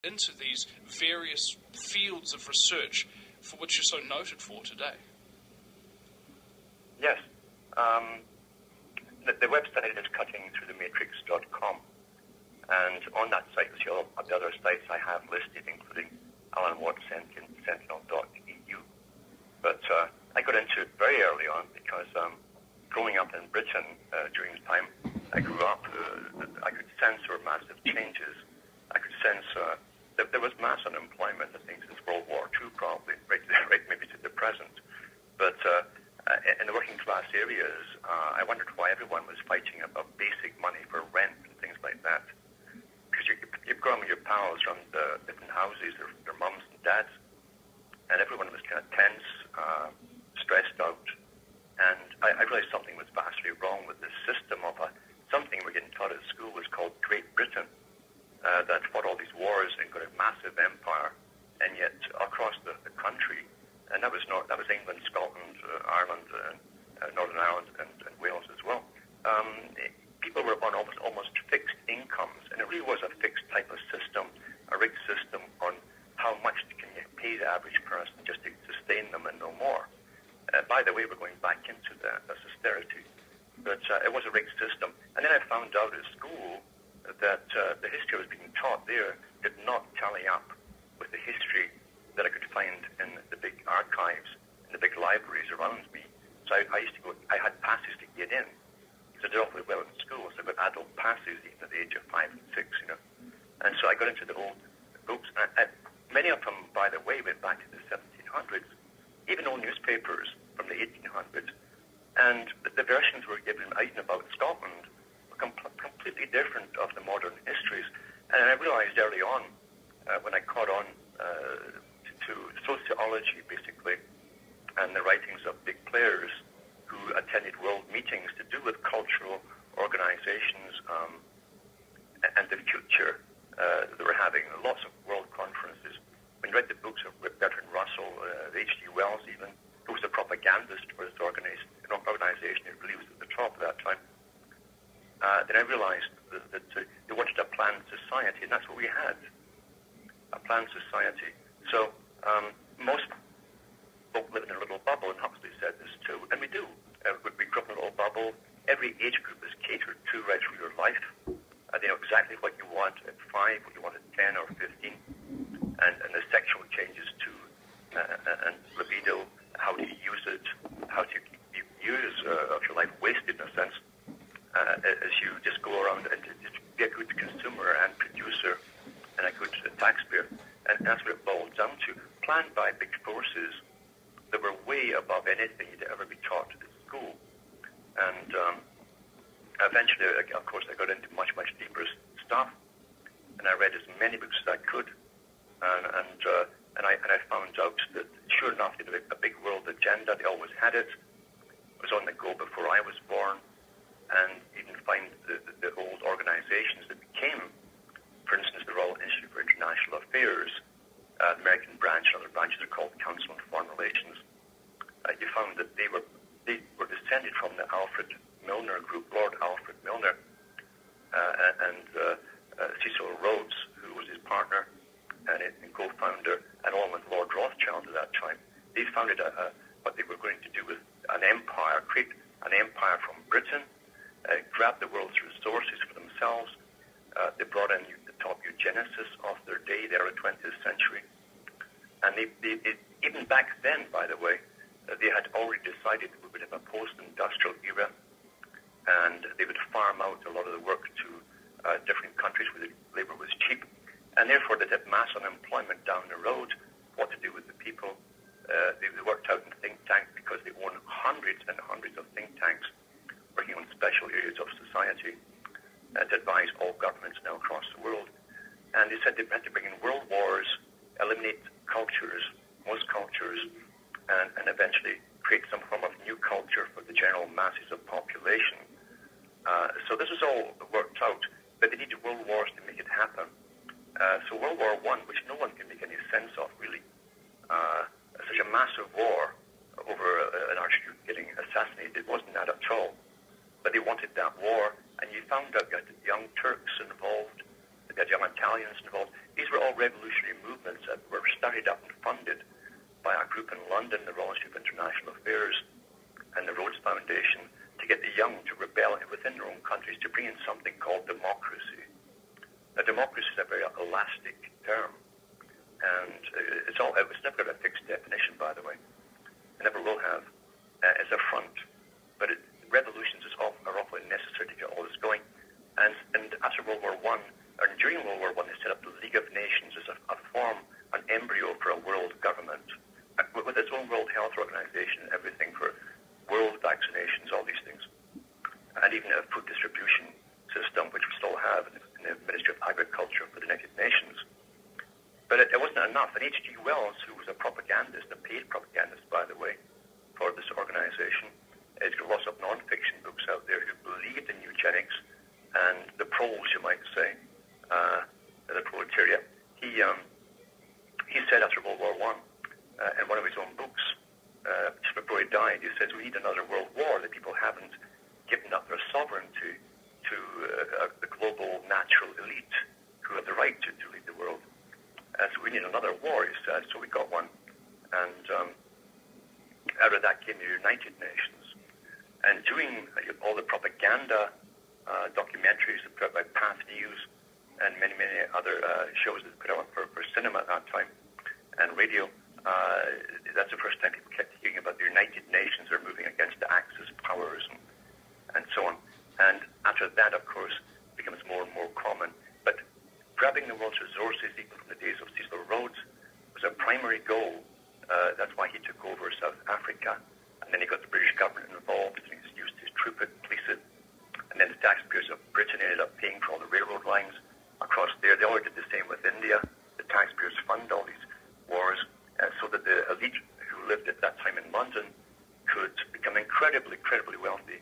into these various fields of research for which you're so noted for today. Yes. The website is cuttingthroughthematrix.com, and on that site, you'll see all of the other sites I have listed, including Alan Watts Sentinel.eu. But I got into it very early on because growing up in Britain during the time I grew up, I could sense there were massive changes. I could sense that there was mass unemployment, I think, since World War II, probably, right maybe to the present. But in the working class areas, I wondered why everyone was fighting about basic money for rent and things like that. Because you've gone with your pals from the different houses, their mums and dads, and everyone was kind of tense, stressed out. And I realized something was vastly wrong with the system of something we're getting taught at school was called Great Britain, that fought all these wars and got a massive empire, and yet across the country, and that was England, Scotland, Ireland, Northern Ireland, and Wales as well. People were on almost fixed incomes, and it really was a fixed type of system, a rigged system on how much can you pay the average person just to sustain them and no more. By the way, we're going back into that's austerity, but it was a rigged system. And then I found out at school that the history I was being taught there did not tally up with the history that I could find in the big archives, in the big libraries around me. So I used to go, I had passes to get in. So I did awfully well in school, so I got adult passes even at the age of 5 and 6, And so I got into the old books. And many of them, by the way, went back to the 1700s, even old newspapers from the 1800s. And the versions were given out and about Scotland were completely different of the modern histories. And I realized early on, when I caught on to sociology, basically, and the writings of big players who attended world meetings to do with cultural organizations and the future. They were having lots of world conferences. When you read the books of Bertrand Russell, H.G. Wells even, who was a propagandist for this organization, it really was at the top of that time. Then I realized that they wanted a planned society, and that's what we had, a planned society. So most folk live in a little bubble, and Huxley said this too, and we do. We grew up in a little bubble. Every age group is catered to right through your life. They know exactly what you want at 5, what you want at 10 or 15, and the sexual changes too, and libido, how do you use it, how do you use of your life wasted in a sense, as you just go around and just be a good consumer and producer and a good taxpayer. And that's what it boils down to. Planned by big forces that were way above anything you'd ever be taught at school. And eventually, of course, I got into much deeper stuff, and I read as many books as I could, and I found out that sure enough, they had a big world agenda. They always had it. It was on the go before I was born, and you can find the old organizations that became, for instance, the Royal Institute for International Affairs, the American branch, and other branches are called Council on Foreign Relations. You found that they were descended from the Alfred Milner group, Lord Alfred Milner, and Cecil Rhodes, who was his partner and co-founder, and along with Lord Rothschild at that time. They founded what they were going to do with an empire, create an empire from Britain, grab the world's resources for themselves. They brought in the top eugenicists of their day, the early 20th century. And they even back then, by the way, they had already decided that we would have a post-industrial era, and they would farm out a lot of the work to different countries where the labor was cheap, and therefore they'd have mass unemployment down the road. What to do with the people? They worked out in think tanks because they own hundreds and hundreds of think tanks working on special areas of society to advise all governments now across the world. And they said they had to bring in world wars, eliminate cultures, most cultures, and eventually create some form of new culture for the general masses of population. So this was all worked out, but they needed world wars to make it happen. So World War I, which no one can make any sense of really, such a massive war over an archduke getting assassinated, it wasn't that at all. But they wanted that war, and you found out you had young Turks involved, the had young Italians involved. These were all revolutionary movements that were started up and funded by a group in London, the Royal Institute of International Affairs and the Rhodes Foundation, to get the young to rebel within their own countries to bring in something called democracy. Now, democracy is a very elastic term, and it's never got a fixed definition, by the way. It never will have. It's a front, but revolutions are often necessary to get all this going. And after World War I, or during World War I, they set up the League of Nations as a form, an embryo for a world government, with its own World Health Organization and everything for world vaccinations, all these things. And even a food distribution system, which we still have in the Ministry of Agriculture for the United Nations. But it wasn't enough. And H.G. Wells, who was a propagandist, a paid propagandist, by the way, for this organization, has got lots of non-fiction books out there who believed in eugenics and the proles, you might say, the proletariat. He said after World War I, in one of his own books, just before he died, he says, we need another world war. The people haven't given up their sovereignty to the global natural elite who have the right to lead the world. So we need another war, he said, so we got one. And out of that came the United Nations. And doing all the propaganda documentaries that put out by Path News and many, many other shows that put out for cinema at that time and radio, that's the first time people kept hearing about the United Nations are moving against the Axis powers and so on. And after that, of course, becomes more and more common. But grabbing the world's resources, even from the days of Cecil Rhodes, was a primary goal. That's why he took over South Africa. And then he got the British government involved, and he used to troop it, police it. And then the taxpayers of Britain ended up paying for all the railroad lines across there. They all did the same with India. The taxpayers fund all these wars so that the elite who lived at that time in London could become incredibly, incredibly wealthy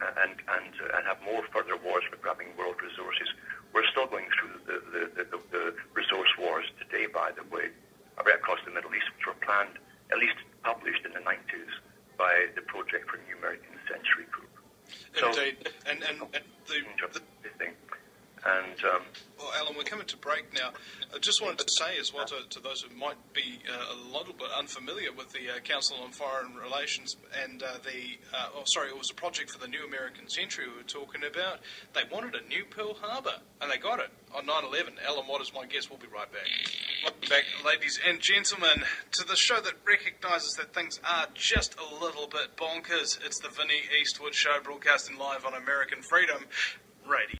and have more further wars for grabbing world resources. We're still going through the resource wars today, by the way, right across the Middle East, which were planned, at least published in the 90s, by the Project for New American Century group. Indeed. And the thing. Well, Alan, we're coming to break now. I just wanted to say as well to those who might be a little bit unfamiliar with the Council on Foreign Relations and it was a project for the New American Century we were talking about. They wanted a new Pearl Harbor, and they got it on 9/11. Alan Watt is my guest. We'll be right back. Welcome back, ladies and gentlemen, to the show that recognises that things are just a little bit bonkers. It's the Vinnie Eastwood Show, broadcasting live on American Freedom Radio.